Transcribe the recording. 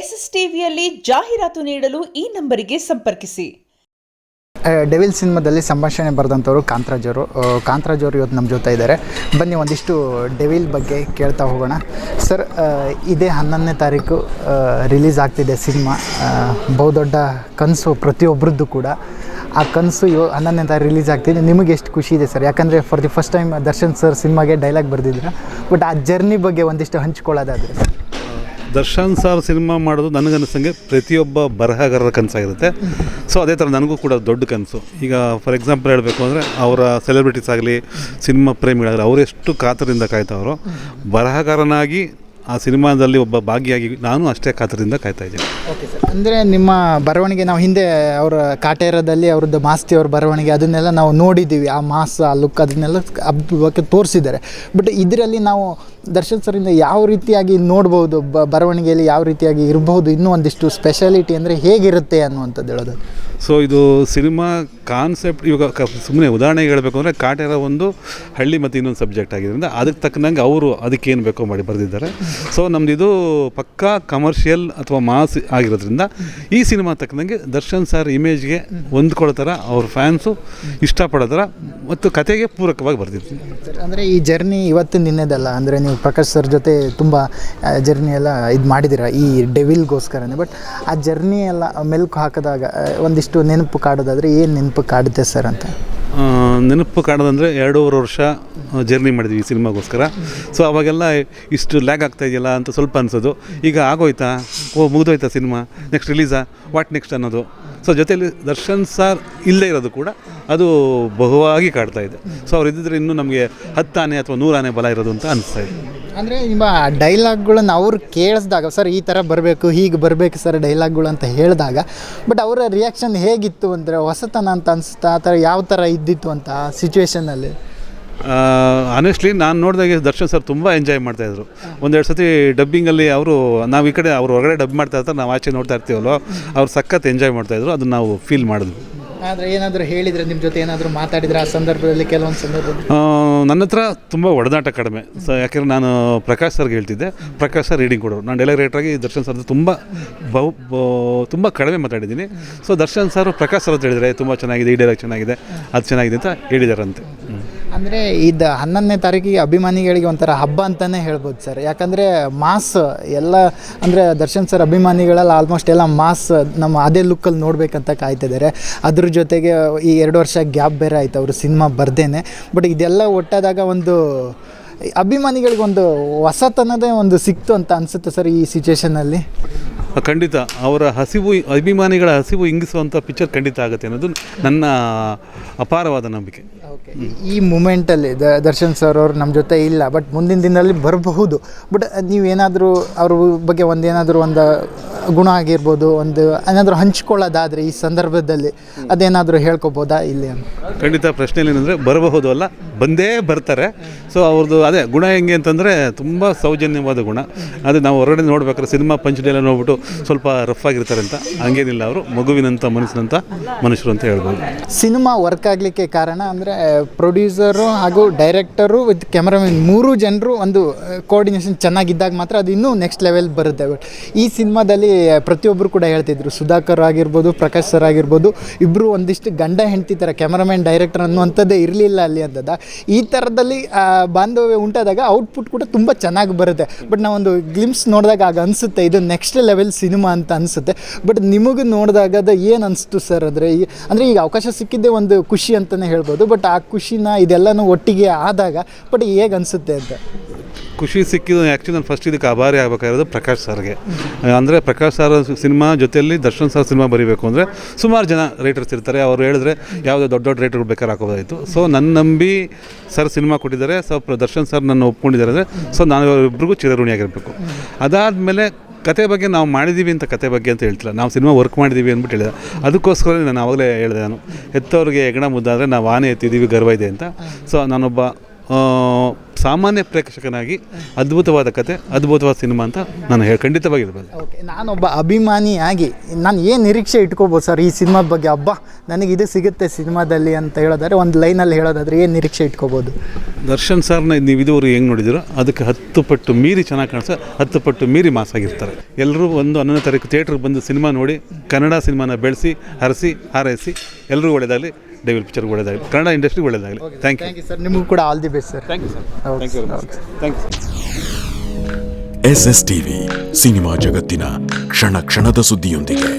SSTVಯಲ್ಲಿ ಜಾಹೀರಾತು ನೀಡಲು ಈ ನಂಬರಿಗೆ ಸಂಪರ್ಕಿಸಿ. ಡೆವಿಲ್ ಸಿನಿಮಾದಲ್ಲಿ ಸಂಭಾಷಣೆ ಬರೆದಂಥವ್ರು ಕಾಂತರಾಜ್ ಅವರು ಇವತ್ತು ನಮ್ಮ ಜೊತೆ ಇದ್ದಾರೆ. ಬನ್ನಿ ಒಂದಿಷ್ಟು ಡೆವಿಲ್ ಬಗ್ಗೆ ಕೇಳ್ತಾ ಹೋಗೋಣ. ಸರ್, ಇದೇ 11ನೇ ತಾರೀಕು ರಿಲೀಸ್ ಆಗ್ತಿದೆ ಸಿನಿಮಾ. ಬಹುದೊಡ್ಡ ಕನಸು ಪ್ರತಿಯೊಬ್ಬರದ್ದು ಕೂಡ. ಆ ಕನಸು 11ನೇ ತಾರೀಕು ರಿಲೀಸ್ ಆಗ್ತಿದೆ. ನಿಮಗೆ ಎಷ್ಟು ಖುಷಿ ಇದೆ ಸರ್? ಯಾಕಂದರೆ for the first time Darshan sir ಸಿನಿಮಾಗೆ ಡೈಲಾಗ್ ಬರೆದಿದ್ರು. ಬಟ್ ಆ ಜರ್ನಿ ಬಗ್ಗೆ ಒಂದಿಷ್ಟು ಹಂಚ್ಕೊಳ್ಳೋದಾದರೆ ಸರ್. ದರ್ಶನ್ ಸರ್ ಸಿನಿಮಾ ಮಾಡೋದು ನನಗನ್ನಿಸಂಗೆ ಪ್ರತಿಯೊಬ್ಬ ಬರಹಗಾರರ ಕನಸಾಗಿರುತ್ತೆ. ಸೊ ಅದೇ ಥರ ನನಗೂ ಕೂಡ ದೊಡ್ಡ ಕನಸು. ಈಗ ಫಾರ್ ಎಕ್ಸಾಂಪಲ್ ಹೇಳಬೇಕು ಅಂದರೆ ಅವರ ಸೆಲೆಬ್ರಿಟೀಸ್ ಆಗಲಿ, ಸಿನಿಮಾ ಪ್ರೇಮಿಗಳಾಗಲಿ, ಅವರೆಷ್ಟು ಕಾತರದಿಂದ ಕಾಯ್ತಾವ್ರೋ, ಬರಹಗಾರನಾಗಿ ಆ ಸಿನಿಮಾದಲ್ಲಿ ಒಬ್ಬ ಭಾಗಿಯಾಗಿ ನಾನು ಅಷ್ಟೇ ಕಾತರದಿಂದ ಕಾಯ್ತಾ ಇದ್ದೀನಿ. ಓಕೆ ಸರ್, ಅಂದರೆ ನಿಮ್ಮ ಬರವಣಿಗೆ ನಾವು ಹಿಂದೆ ಅವರ ಕಾಟೇರದಲ್ಲಿ ಅವ್ರದ್ದು ಮಾಸ್ತಿ ಅವ್ರ ಬರವಣಿಗೆ ಅದನ್ನೆಲ್ಲ ನಾವು ನೋಡಿದ್ದೀವಿ. ಆ ಮಾಸ್, ಆ ಲುಕ್ ಅದನ್ನೆಲ್ಲ ಹಬ್ಬಕ್ಕೆ ತೋರಿಸಿದ್ದಾರೆ. ಬಟ್ ಇದರಲ್ಲಿ ನಾವು ದರ್ಶನ್ ಸರಿಂದ ಯಾವ ರೀತಿಯಾಗಿ ನೋಡ್ಬೋದು, ಬರವಣಿಗೆಯಲ್ಲಿ ಯಾವ ರೀತಿಯಾಗಿ ಇರಬಹುದು, ಇನ್ನೂ ಒಂದಿಷ್ಟು ಸ್ಪೆಷಾಲಿಟಿ ಅಂದರೆ ಹೇಗಿರುತ್ತೆ ಅನ್ನುವಂಥದ್ದು ಹೇಳೋದು. ಸೊ ಇದು ಸಿನಿಮಾ ಕಾನ್ಸೆಪ್ಟ್ ಇವಾಗ ಸುಮ್ಮನೆ ಉದಾಹರಣೆಗೆ ಹೇಳಬೇಕು ಅಂದರೆ ಕಾಟೇರ ಒಂದು ಹಳ್ಳಿ ಮತ್ತು ಇನ್ನೊಂದು ಸಬ್ಜೆಕ್ಟ್ ಆಗಿದ್ದರಿಂದ ಅದಕ್ಕೆ ತಕ್ಕನಂಗೆ ಅವರು ಅದಕ್ಕೇನು ಬೇಕೋ ಮಾಡಿ ಬರೆದಿದ್ದಾರೆ. ಸೊ ನಮ್ದು ಇದು ಪಕ್ಕಾ ಕಮರ್ಷಿಯಲ್ ಅಥವಾ ಮಾಸ್ ಆಗಿರೋದ್ರಿಂದ ಈ ಸಿನಿಮಾ ತಕ್ಕನಂಗೆ ದರ್ಶನ್ ಸರ್ ಇಮೇಜ್ಗೆ ಹೊಂದ್ಕೊಳ್ಳೋ ಥರ ಅವ್ರ ಫ್ಯಾನ್ಸು ಇಷ್ಟಪಡೋ ಥರ ಮತ್ತು ಕತೆಗೆ ಪೂರಕವಾಗಿ ಬರೆದಿರ್ತೀನಿ. ಅಂದರೆ ಈ ಜರ್ನಿ ಇವತ್ತು ನಿನ್ನೆದಲ್ಲ. ಅಂದರೆ ನೀವು ಪ್ರಕಾಶ್ ಸರ್ ಜೊತೆ ತುಂಬ ಜರ್ನಿ ಎಲ್ಲ ಇದು ಮಾಡಿದ್ದೀರ ಈ ಡೆವಿಲ್ಗೋಸ್ಕರನೇ. ಬಟ್ ಆ ಜರ್ನಿ ಎಲ್ಲ ಮೆಲುಕು ಹಾಕಿದಾಗ ಒಂದಿಷ್ಟು ನೆನಪು ಕಾಡೋದಾದರೆ ಏನು ನೆನಪು ಕಾಡುತ್ತೆ ಸರ್ ಅಂತ? ನೆನಪು ಕಾಣೋದಂದರೆ 2.5 ವರ್ಷ ಜರ್ನಿ ಮಾಡಿದ್ವಿ ಈ ಸಿನಿಮಾಗೋಸ್ಕರ. ಸೊ ಅವಾಗೆಲ್ಲ ಇಷ್ಟು ಲ್ಯಾಗ್ ಆಗ್ತಾಯಿದೆಯಲ್ಲ ಅಂತ ಸ್ವಲ್ಪ ಅನಿಸೋದು. ಈಗ ಆಗೋಯ್ತಾ, ಮುಗಿದೋಯ್ತಾ ಸಿನಿಮಾ, ನೆಕ್ಸ್ಟ್ ರಿಲೀಸಾ, ವಾಟ್ ನೆಕ್ಸ್ಟ್ ಅನ್ನೋದು. ಸೊ ಜೊತೆಯಲ್ಲಿ ದರ್ಶನ್ ಸರ್ ಇಲ್ಲೇ ಇರೋದು ಕೂಡ ಅದು ಬಹುವಾಗಿ ಕಾಡ್ತಾ ಇದೆ. ಸೊ ಅವ್ರು ಇದ್ದಿದ್ರೆ ಇನ್ನೂ ನಮಗೆ 10 ಆನೆ ಅಥವಾ 100 ಆನೆ ಬಲ ಇರೋದು ಅಂತ ಅನಿಸ್ತಾ ಇದೆ. ಅಂದರೆ ನಿಮ್ಮ ಡೈಲಾಗ್ಗಳನ್ನು ಅವ್ರು ಕೇಳಿಸ್ದಾಗ, ಸರ್ ಈ ಥರ ಬರಬೇಕು, ಹೀಗೆ ಬರಬೇಕು ಸರ್ ಡೈಲಾಗ್ಗಳು ಅಂತ ಹೇಳಿದಾಗ, ಬಟ್ ಅವರ ರಿಯಾಕ್ಷನ್ ಹೇಗಿತ್ತು ಅಂದರೆ ಹೊಸತನ ಅಂತ ಅನಿಸ್ತಾ, ಆ ಥರ ಯಾವ ಥರ ಇದ್ದಿತ್ತು ಅಂತ ಆ ಸಿಚುವೇಷನಲ್ಲಿ? ಆನೆಸ್ಟ್ಲಿ ನಾನು ನೋಡಿದಾಗೆ ದರ್ಶನ್ ಸರ್ ತುಂಬ ಎಂಜಾಯ್ ಮಾಡ್ತಾಯಿದ್ರು. 1-2 ಸತಿ ಡಬ್ಬಿಂಗಲ್ಲಿ ಅವರು, ನಾವು ಈ ಕಡೆ ಅವ್ರು ಹೊರಗಡೆ ಡಬ್ ಮಾಡ್ತಾ ಇರ್ತಾರೆ, ನಾವು ಆಚೆ ನೋಡ್ತಾ ಇರ್ತೀವಲ್ಲೋ, ಅವ್ರು ಸಖತ್ ಎಂಜಾಯ್ ಮಾಡ್ತಾಯಿದ್ರು. ಅದನ್ನು ನಾವು ಫೀಲ್ ಮಾಡಿದ್ವಿ. ಆದರೆ ಏನಾದರೂ ಹೇಳಿದರೆ, ನಿಮ್ಮ ಜೊತೆ ಏನಾದರೂ ಮಾತಾಡಿದರೆ ಆ ಸಂದರ್ಭದಲ್ಲಿ? ಕೆಲವೊಂದು ಸಂದರ್ಭದಲ್ಲಿ ನನ್ನ ಹತ್ರ ತುಂಬ ಒಡನಾಟ ಕಡಿಮೆ. ಸೊ ಯಾಕೆಂದರೆ ನಾನು ಪ್ರಕಾಶ್ ಸರ್ಗೆ ಹೇಳ್ತಿದ್ದೆ, ಪ್ರಕಾಶ್ ಸರ್ ರೀಡಿಂಗ್ ಕೊಡೋರು. ನಾನು ಡೈಲಾಗ್ ರೈಟ್ರಾಗಿ ದರ್ಶನ್ ಸರ್ ತುಂಬ ಕಡಿಮೆ ಮಾತಾಡಿದ್ದೀನಿ. So Darshan sir Prakash sir ಅಂತ ಹೇಳಿದರೆ ತುಂಬ ಚೆನ್ನಾಗಿದೆ, ಈ ಡೈಲಾಗ್ ಚೆನ್ನಾಗಿದೆ, ಅದು ಚೆನ್ನಾಗಿದೆ ಅಂತ ಹೇಳಿದಾರಂತೆ. ಅಂದರೆ ಇದು 11ನೇ ತಾರೀಕಿಗೆ ಅಭಿಮಾನಿಗಳಿಗೆ ಒಂಥರ ಹಬ್ಬ ಅಂತಲೇ ಹೇಳ್ಬೋದು ಸರ್. ಯಾಕಂದರೆ ಮಾಸ್ ಎಲ್ಲ, ಅಂದರೆ ದರ್ಶನ್ ಸರ್ ಅಭಿಮಾನಿಗಳೆಲ್ಲ ಆಲ್ಮೋಸ್ಟ್ ಎಲ್ಲ ಮಾಸ್ ನಮ್ಮ ಅದೇ ಲುಕ್ಕಲ್ಲಿ ನೋಡಬೇಕಂತ ಕಾಯ್ತಿದ್ದಾರೆ. ಅದ್ರ ಜೊತೆಗೆ ಈ 2 ವರ್ಷ ಗ್ಯಾಪ್ ಬೇರೆ ಆಯ್ತು ಅವರು ಸಿನಿಮಾ ಬರ್ದೇನೆ. ಬಟ್ ಇದೆಲ್ಲ ಒಟ್ಟಾದಾಗ ಒಂದು ಅಭಿಮಾನಿಗಳಿಗೊಂದು ಹೊಸತನದೇ ಒಂದು ಸಿಕ್ತು ಅಂತ ಅನಿಸುತ್ತೆ ಸರ್ ಈ ಸಿಚುವೇಷನಲ್ಲಿ. ಖಂಡಿತ ಅವರ ಹಸಿವು, ಅಭಿಮಾನಿಗಳ ಹಸಿವು ಇಂಗಿಸುವಂಥ ಪಿಕ್ಚರ್ ಖಂಡಿತ ಆಗುತ್ತೆ ಅನ್ನೋದು ನನ್ನ ಅಪಾರವಾದ ನಂಬಿಕೆ. ಓಕೆ, ಈ ಮೂಮೆಂಟಲ್ಲಿ ದರ್ಶನ್ ಸರ್ ಅವರು ನಮ್ಮ ಜೊತೆ ಇಲ್ಲ, ಬಟ್ ಮುಂದಿನ ದಿನದಲ್ಲಿ ಬರಬಹುದು. ಬಟ್ ನೀವೇನಾದರೂ ಅವ್ರ ಬಗ್ಗೆ ಒಂದೇನಾದರೂ ಒಂದು ಗುಣ ಆಗಿರ್ಬೋದು, ಒಂದು ಏನಾದರೂ ಹಂಚ್ಕೊಳ್ಳೋದಾದರೆ ಈ ಸಂದರ್ಭದಲ್ಲಿ ಅದೇನಾದರೂ ಹೇಳ್ಕೊಬೋದಾ ಇಲ್ಲಿ ಅಂತ? ಖಂಡಿತ. ಪ್ರಶ್ನೆಯಲ್ಲಿ ಏನಂದರೆ ಬರಬಹುದು ಅಲ್ಲ, ಬಂದೇ ಬರ್ತಾರೆ. ಸೊ ಅವ್ರದ್ದು ಅದೇ ಗುಣ ಹೆಂಗೆ ಅಂತಂದರೆ ತುಂಬ ಸೌಜನ್ಯವಾದ ಗುಣ. ಅದು ನಾವು ಹೊರಗಡೆ ನೋಡ್ಬೇಕಾದ್ರೆ ಸಿನಿಮಾ ಪಂಚಡಿಯೆಲ್ಲ ನೋಡ್ಬಿಟ್ಟು ಸ್ವಲ್ಪ ರಫ್ ಆಗಿರ್ತಾರೆ ಅಂತ, ಹಂಗೇನಿಲ್ಲ. ಅವರು ಮಗುವಿನಂಥ ಮನಸ್ಸಿನಂಥ ಮನುಷ್ಯರು ಅಂತ ಹೇಳ್ಬೋದು. ಸಿನಿಮಾ ವರ್ಕ್ ಆಗಲಿಕ್ಕೆ ಕಾರಣ ಅಂದರೆ ಪ್ರೊಡ್ಯೂಸರು ಹಾಗೂ ಡೈರೆಕ್ಟರು ವಿತ್ ಕ್ಯಾಮ್ರಾಮನ್ 3 ಜನರು ಒಂದು ಕೋಆರ್ಡಿನೇಷನ್ ಚೆನ್ನಾಗಿದ್ದಾಗ ಮಾತ್ರ ಅದು ಇನ್ನೂ ನೆಕ್ಸ್ಟ್ ಲೆವೆಲ್ ಬರುತ್ತೆ. ಬಟ್ ಈ ಸಿನಿಮಾದಲ್ಲಿ ಪ್ರತಿಯೊಬ್ಬರು ಕೂಡ ಹೇಳ್ತಿದ್ರು, ಸುಧಾಕರ್ ಆಗಿರ್ಬೋದು, ಪ್ರಕಾಶ್ ಸರ್ ಆಗಿರ್ಬೋದು, ಇಬ್ಬರು ಒಂದಿಷ್ಟು ಗಂಡ ಹೆಂಡತಿ ಥರ, ಕ್ಯಾಮ್ರಾಮನ್ ಡೈರೆಕ್ಟರ್ ಅನ್ನುವಂಥದ್ದೇ ಇರಲಿಲ್ಲ ಅಲ್ಲಿ ಅಂತದ. ಈ ಥರದಲ್ಲಿ ಬಾಂಧವ್ಯ ಉಂಟಾದಾಗ ಔಟ್ಪುಟ್ ಕೂಡ ತುಂಬ ಚೆನ್ನಾಗಿ ಬರುತ್ತೆ. ಬಟ್ ನಾವೊಂದು ಗ್ಲಿಮ್ಸ್ ನೋಡಿದಾಗ ಆಗ ಅನಿಸುತ್ತೆ ಇದು ನೆಕ್ಸ್ಟ್ ಲೆವೆಲ್ ಸಿನಿಮಾ ಅಂತ ಅನಿಸುತ್ತೆ. ಬಟ್ ನಿಮಗೆ ನೋಡಿದಾಗ ಅದು ಏನು ಅನಿಸ್ತು ಸರ್? ಅಂದರೆ ಈಗ ಅವಕಾಶ ಸಿಕ್ಕಿದ್ದೇ ಒಂದು ಖುಷಿ ಅಂತಲೇ ಹೇಳ್ಬೋದು. ಬಟ್ ಆ ಖುಷಿನ ಇದೆಲ್ಲನೂ ಒಟ್ಟಿಗೆ ಆದಾಗ ಬಟ್ ಹೇಗೆ ಅನಿಸುತ್ತೆ ಅಂತ? ಖುಷಿ ಸಿಕ್ಕಿದ್ದು ಆ್ಯಕ್ಚುಲಿ ನಾನು ಫಸ್ಟ್ ಇದಕ್ಕೆ ಆಭಾರಿ ಆಗಬೇಕಾಗಿರೋದು ಪ್ರಕಾಶ್ ಸರ್ಗೆ. ಅಂದರೆ ಪ್ರಕಾಶ್ ಸರ್ ಸಿನಿಮಾ ಜೊತೆಯಲ್ಲಿ ದರ್ಶನ್ ಸರ್ ಸಿನಿಮಾ ಬರೀಬೇಕು ಅಂದರೆ ಸುಮಾರು ಜನ ರೈಟರ್ಸ್ ಇರ್ತಾರೆ. ಅವರು ಹೇಳಿದ್ರೆ ಯಾವುದೇ ದೊಡ್ಡ ರೈಟರ್ ಬೇಕಾದ್ರೆ ಹಾಕೋದಾಯಿತು. ಸೊ ನನ್ನ ನಂಬಿ ಸರ್ ಸಿನಿಮಾ ಕೊಟ್ಟಿದ್ದಾರೆ. ಸ್ವಲ್ಪ ದರ್ಶನ್ ಸರ್ ನನ್ನ ಒಪ್ಕೊಂಡಿದ್ದಾರೆ ಅಂದರೆ ಸೊ ನಾನು ಇಬ್ಬರಿಗೂ ಚಿರಋಣಿಯಾಗಿರಬೇಕು. ಅದಾದಮೇಲೆ ಕತೆ ಬಗ್ಗೆ ನಾವು ಮಾಡಿದ್ದೀವಿ ಅಂತ, ಕತೆ ಬಗ್ಗೆ ಅಂತ ಹೇಳ್ತಿಲ್ಲ, ನಾವು ಸಿನಿಮಾ ವರ್ಕ್ ಮಾಡಿದ್ದೀವಿ ಅಂದ್ಬಿಟ್ಟು ಹೇಳಿದೆ. ಅದಕ್ಕೋಸ್ಕರ ನಾನು ಆವಾಗಲೇ ಹೇಳಿದೆ, ನಾನು ಹೆತ್ತವ್ರಿಗೆ ಹೆಗಣ ಮುದ್ದಾದರೆ ನಾವು ಆನೆ ಎತ್ತಿದ್ದೀವಿ, ಗರ್ವ ಇದೆ ಅಂತ. ಸೊ ನಾನೊಬ್ಬ ಸಾಮಾನ್ಯ ಪ್ರೇಕ್ಷಕನಾಗಿ ಅದ್ಭುತವಾದ ಕತೆ, ಅದ್ಭುತವಾದ ಸಿನಿಮಾ ಅಂತ ನಾನು ಖಂಡಿತವಾಗಿ ಹೇಳ್ಬೋದು. ಓಕೆ, ನಾನೊಬ್ಬ ಅಭಿಮಾನಿಯಾಗಿ ನಾನು ಏನು ನಿರೀಕ್ಷೆ ಇಟ್ಕೋಬೋದು ಸರ್ ಈ ಸಿನಿಮಾದ ಬಗ್ಗೆ? ಹಬ್ಬ ನನಗೆ ಇದು ಸಿಗುತ್ತೆ ಸಿನಿಮಾದಲ್ಲಿ ಅಂತ ಹೇಳೋದಾದ್ರೆ, ಒಂದು ಲೈನಲ್ಲಿ ಹೇಳೋದಾದ್ರೆ ಏನು ನಿರೀಕ್ಷೆ ಇಟ್ಕೋಬೋದು? ದರ್ಶನ್ ಸರ್ನ ನೀವು ಇದುವರೆಗೆ ಹೆಂಗೆ ನೋಡಿದಿರೋ ಅದಕ್ಕೆ 10 ಪಟ್ಟು ಮೀರಿ ಚೆನ್ನಾಗಿ ಕಾಣಿಸ್ತಾರೆ, 10 ಪಟ್ಟು ಮೀರಿ ಮಾಸಾಗಿರ್ತಾರೆ. ಎಲ್ಲರೂ 11ನೇ ತಾರೀಕು ಥಿಯೇಟ್ರಿಗೆ ಬಂದು ಸಿನಿಮಾ ನೋಡಿ ಕನ್ನಡ ಸಿನಿಮಾನ ಬೆಳೆಸಿ, ಹರಸಿ, ಹಾರೈಸಿ. ಎಲ್ಲರೂ ಒಳ್ಳೆಯದಾಗಲಿ, ಡೆವಿಲ್ ಪಿಕ್ಚರ್ಗೆ ಒಳ್ಳೆಯದಾಗಲಿ, ಕನ್ನಡ ಇಂಡಸ್ಟ್ರಿಗೆ ಒಳ್ಳೆಯದಾಗಲಿ. ಥ್ಯಾಂಕ್ ಯು ಸರ್, ನಿಮಗೂ ಕೂಡ all the best sir. Thank you sir. Thank you. SS TV cinema ಜಗತ್ತಿನ ಕ್ಷಣ ಕ್ಷಣದ ಸುದ್ದಿಯೊಂದಿಗೆ.